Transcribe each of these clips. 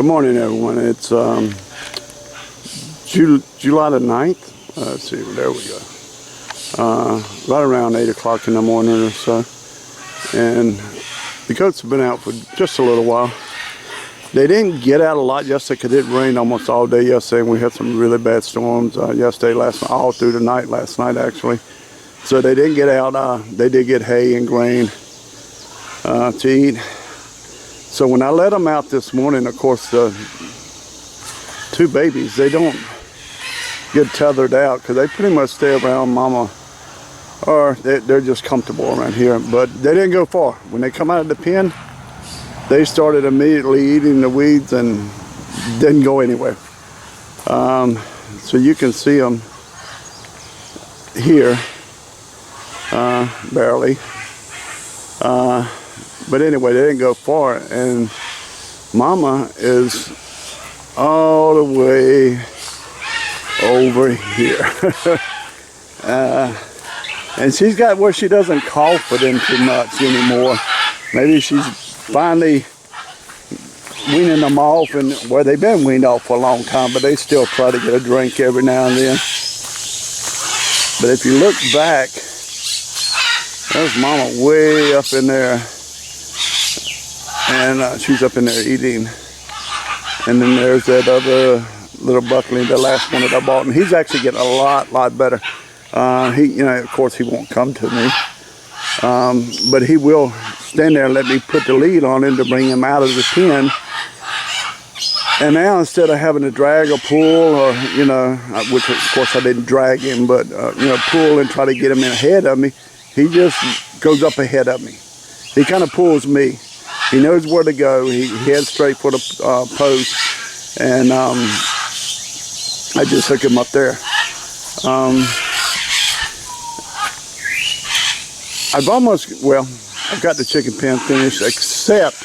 Good morning, everyone. It's July the 9th. Let's see, there we go. Right around 8 o'clock in the morning or so. And the goats have been out for just a little while. They didn't get out a lot yesterday because it rained almost all day yesterday. And we had some really bad storms yesterday, last night, all through the night, last night actually. So they didn't get out. They did get hay and grain to eat. So when I let them out this morning, of course, the two babies, they don't get tethered out because they pretty much stay around mama, or they're just comfortable around here. But they didn't go far. When they come out of the pen, they started immediately eating the weeds and didn't go anywhere. So you can see them here, barely. But anyway, they didn't go far, and mama is all the way over here. And she's got where she doesn't call for them too much anymore. Maybe she's finally weaning them off, and well, they've been weaned off for a long time, but they still try to get a drink every now and then. But if you look back, there's mama way up in there. And she's up in there eating. And then there's that other little buckling, the last one that I bought. And he's actually getting a lot better. Of course he won't come to me. But he will stand there and let me put the lead on him to bring him out of the pen. And now instead of having to drag or pull, or, which of course I didn't drag him, but, pull and try to get him in ahead of me, he just goes up ahead of me. He kind of pulls me. He knows where to go. He heads straight for the post, and I just hook him up there. I've got the chicken pen finished, except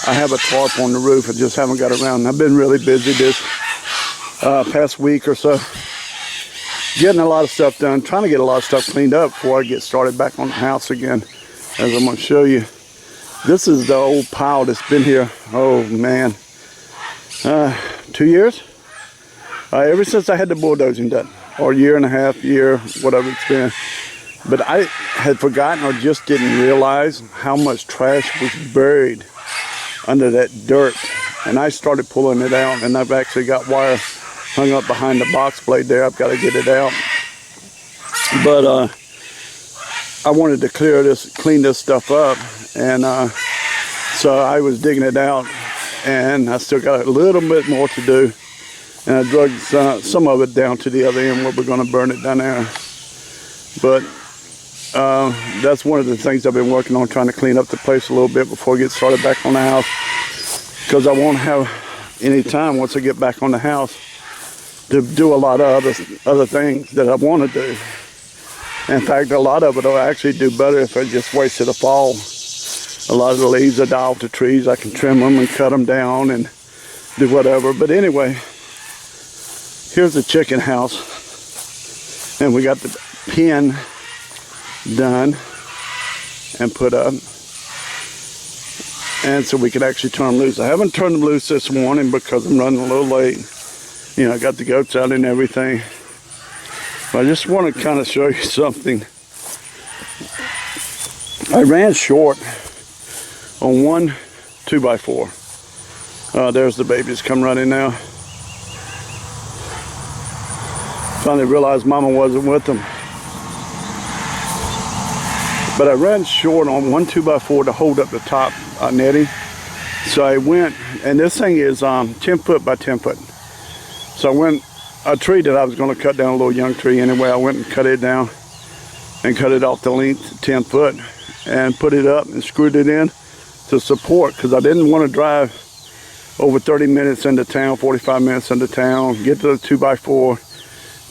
I have a tarp on the roof. I just haven't got around. I've been really busy this past week or so, getting a lot of stuff done, trying to get a lot of stuff cleaned up before I get started back on the house again, as I'm going to show you. This is the old pile that's been here, oh man, 2 years? Ever since I had the bulldozing done, or a year and a half, whatever it's been. But I had forgotten or just didn't realize how much trash was buried under that dirt. And I started pulling it out, and I've actually got wire hung up behind the box blade there. I've got to get it out. But I wanted to clean this stuff up, and so I was digging it out, and I still got a little bit more to do, and I dragged some of it down to the other end where we're going to burn it down there. But that's one of the things I've been working on, trying to clean up the place a little bit before I get started back on the house, because I won't have any time once I get back on the house to do a lot of other things that I want to do. In fact, a lot of it will actually do better if I just wait till the fall. A lot of the leaves that die off the trees, I can trim them and cut them down and do whatever. But anyway, here's the chicken house. And we got the pen done and put up. And so we can actually turn them loose. I haven't turned them loose this morning because I'm running a little late. I got the goats out and everything. I just want to kind of show you something. I ran short on one 2x4. There's the babies come running now. Finally realized mama wasn't with them. But I ran short on one 2x4 to hold up the top netting. So I went, and this thing is 10 foot by 10 foot. So I went, a tree that I was going to cut down, a little young tree anyway, I went and cut it down and cut it off the length 10 foot and put it up and screwed it in to support, because I didn't want to drive over 30 minutes into town, 45 minutes into town, get to the 2x4,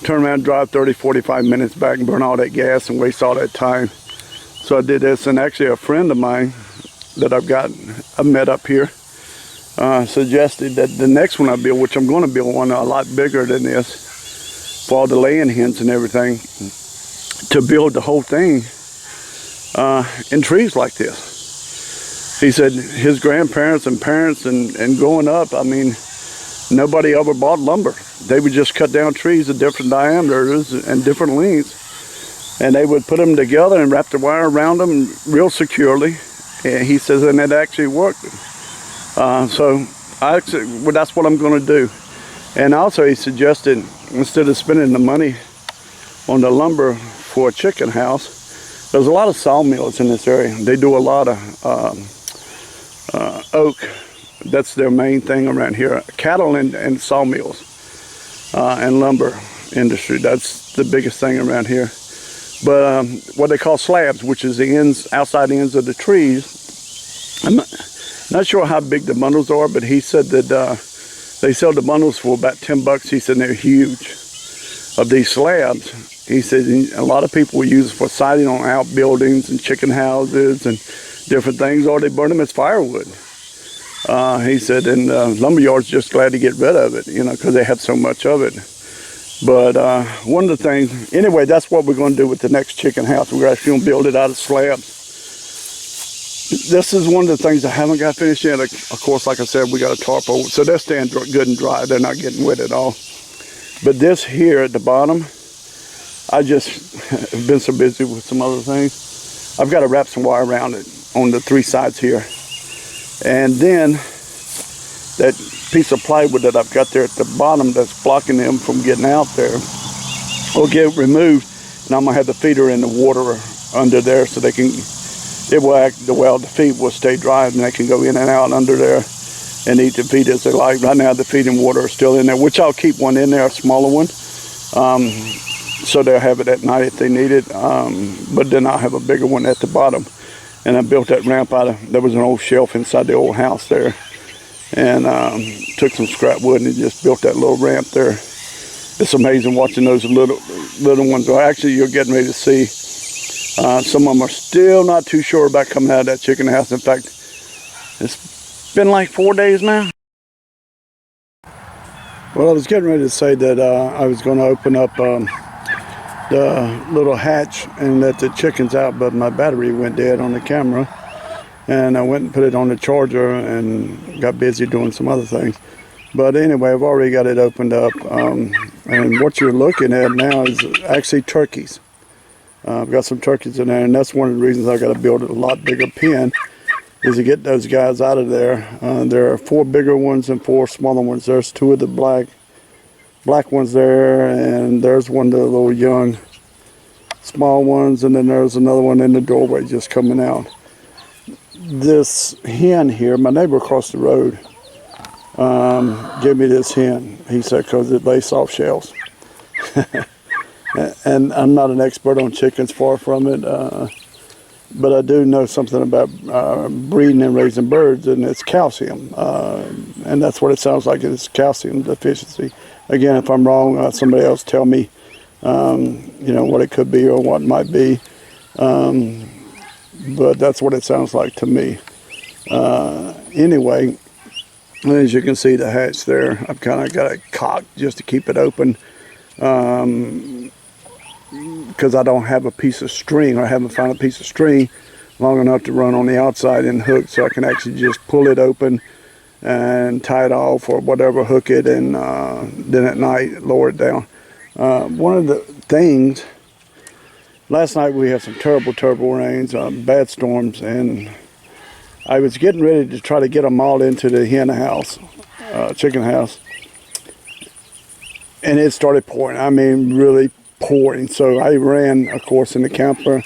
turn around, drive 30, 45 minutes back and burn all that gas and waste all that time. So I did this, and actually a friend of mine that I've met up here, suggested that the next one I build, which I'm going to build one a lot bigger than this, for all the laying hens and everything, to build the whole thing in trees like this. he said his grandparents and parents and growing up, I mean, nobody ever bought lumber. They would just cut down trees of different diameters and different lengths, and they would put them together and wrap the wire around them real securely. And he says, and it actually worked. So that's what I'm going to do. And also he suggested, instead of spending the money on the lumber for a chicken house, there's a lot of sawmills in this area. They do a lot of oak. That's their main thing around here. Cattle and sawmills and lumber industry. That's the biggest thing around here. But what they call slabs, which is the ends, outside ends of the trees. I'm not sure how big the bundles are, but he said that they sell the bundles for about $10. He said they're huge. Of these slabs, he said a lot of people use it for siding on outbuildings and chicken houses and different things, or they burn them as firewood. He said, and lumberyard's just glad to get rid of it, you know, because they have so much of it. But one of the things, anyway, that's what we're going to do with the next chicken house. We're actually going to build it out of slabs. This is one of the things I haven't got finished yet. Of course, like I said, we got a tarp over, so they're staying good and dry. They're not getting wet at all. But this here at the bottom, I just have been so busy with some other things. I've got to wrap some wire around it on the 3 sides here. And then that piece of plywood that I've got there at the bottom that's blocking them from getting out there will get removed. And I'm going to have the feeder in the water under there so they can, it will act, well, the feed will stay dry and they can go in and out under there and eat the feed as they like. Right now the feeding water is still in there, which I'll keep one in there, a smaller one. So they'll have it at night if they need it. But then I'll have a bigger one at the bottom. And I built that ramp out of, there was an old shelf inside the old house there. And took some scrap wood and just built that little ramp there. It's amazing watching those little ones. Well, actually, you're getting ready to see. Some of them are still not too sure about coming out of that chicken house. In fact, it's been like 4 days now. Well, I was getting ready to say that I was going to open up the little hatch and let the chickens out, but my battery went dead on the camera. And I went and put it on the charger and got busy doing some other things. But anyway, I've already got it opened up. And what you're looking at now is actually turkeys. I've got some turkeys in there, and that's one of the reasons I got to build a lot bigger pen, is to get those guys out of there. There are 4 bigger ones and 4 smaller ones. There's 2 of the black ones there, and there's one of the little young small ones, and then there's another one in the doorway just coming out. This hen here, my neighbor across the road gave me this hen. He said because it lays soft shells. And I'm not an expert on chickens, far from it, but I do know something about breeding and raising birds, and it's calcium, and that's what it sounds like. It's calcium deficiency. Again, if I'm wrong, somebody else tell me, you know, what it could be or what it might be. But that's what it sounds like to me. Anyway, as you can see the hatch there, I've kind of got it cocked just to keep it open, because I don't have a piece of string, or I haven't found a piece of string long enough to run on the outside and hook, so I can actually just pull it open and tie it off or whatever, hook it, and then at night lower it down. One of the things, last night we had some terrible rains, bad storms, and I was getting ready to try to get them all into the hen house, chicken house, and it started pouring. I mean, really pouring. So I ran, of course, in the camper,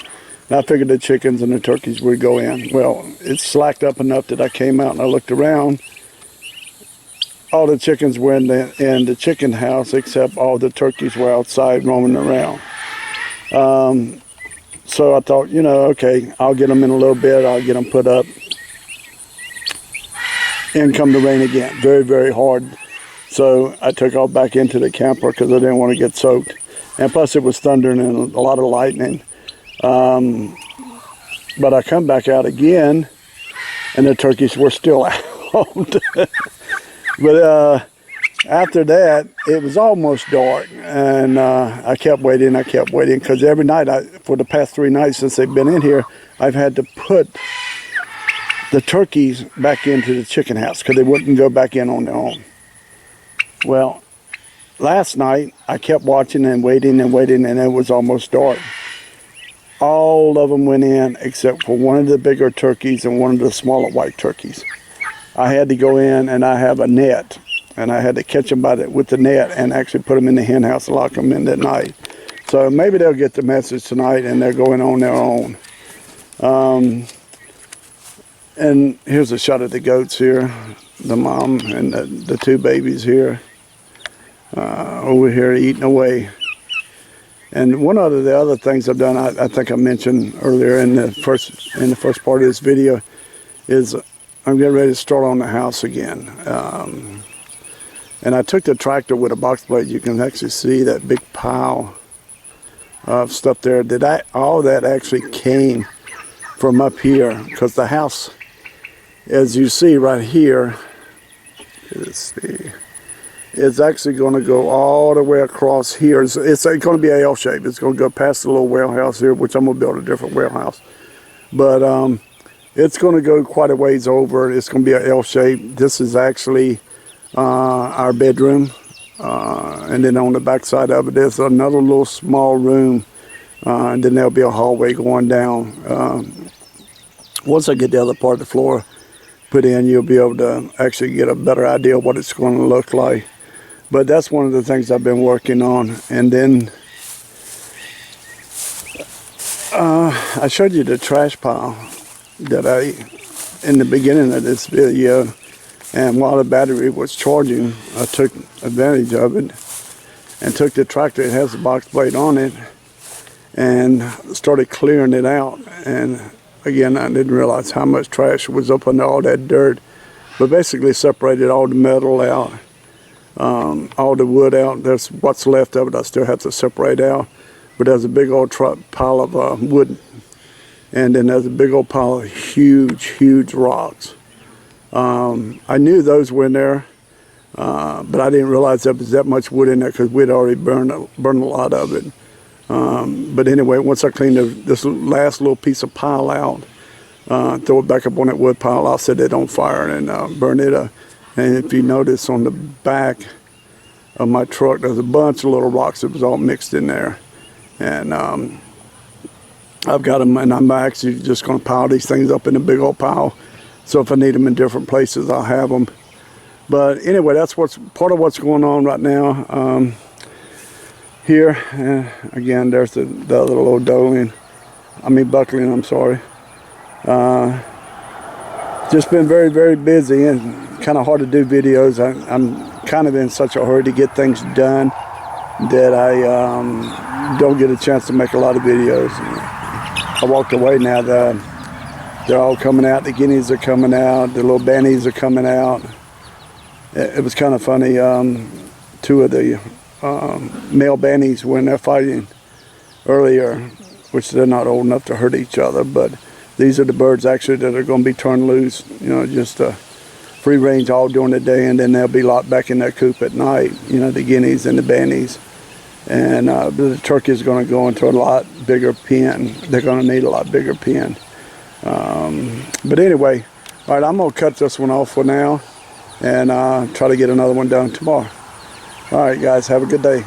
and I figured the chickens and the turkeys would go in. Well, it slacked up enough that I came out and I looked around. All the chickens were in the chicken house, except all the turkeys were outside roaming around. So I thought, you know, okay, I'll get them in a little bit. I'll get them put up. And come the rain again, very hard. So I took off back into the camper because I didn't want to get soaked. And plus it was thundering and a lot of lightning. But I come back out again and the turkeys were still out. But after that, it was almost dark, and I kept waiting, because every night, for the past 3 nights since they've been in here, I've had to put the turkeys back into the chicken house because they wouldn't go back in on their own. Well, last night I kept watching and waiting, and it was almost dark. All of them went in except for one of the bigger turkeys and one of the smaller white turkeys. I had to go in, and I have a net, and I had to catch them with the net and actually put them in the hen house and lock them in at night. So maybe they'll get the message tonight and they're going on their own. And here's a shot of the goats here, the mom and the two babies here, over here eating away. And one of the other things I've done, I think I mentioned earlier in the first part of this video, is I'm getting ready to start on the house again. And I took the tractor with a box blade. You can actually see that big pile of stuff there. All that actually came from up here, because the house, as you see right here, it's actually going to go all the way across here. It's going to be an L shape. It's going to go past the little well house here, which I'm going to build a different well house. But it's going to go quite a ways over. It's going to be an L shape. This is actually our bedroom. And then on the back side of it, there's another little small room. And then there'll be a hallway going down. Once I get the other part of the floor put in, you'll be able to actually get a better idea of what it's going to look like. But that's one of the things I've been working on. And then I showed you the trash pile that in the beginning of this video. And while the battery was charging, I took advantage of it and took the tractor. It has a box blade on it, and started clearing it out. And again, I didn't realize how much trash was up under all that dirt, but basically separated all the metal out, all the wood out. There's what's left of it I still have to separate out, but there's a big old pile of wood, and then there's a big old pile of huge rocks. I knew those were in there, but I didn't realize there was that much wood in there because we'd already burned a lot of it. But anyway, once I cleaned this last little piece of pile out, throw it back up on that wood pile, I'll set it on fire and burn it up. And if you notice on the back of my truck, there's a bunch of little rocks that was all mixed in there. And I've got them, and I'm actually just going to pile these things up in a big old pile. So if I need them in different places, I'll have them. But anyway, that's part of what's going on right now. Here, again, there's the other little buckling, I'm sorry. Just been very busy and kind of hard to do videos. I'm kind of in such a hurry to get things done that I don't get a chance to make a lot of videos. I walked away now. They're all coming out. The guineas are coming out. The little bannies are coming out. It was kind of funny. Two of the male bannies, when they're fighting earlier, which they're not old enough to hurt each other, but these are the birds actually that are going to be turned loose, just free range all during the day, and then they'll be locked back in their coop at night, the guineas and the bannies. And the turkey is going to go into a lot bigger pen. They're going to need a lot bigger pen. But anyway, all right, I'm going to cut this one off for now and try to get another one done tomorrow. All right, guys, have a good day.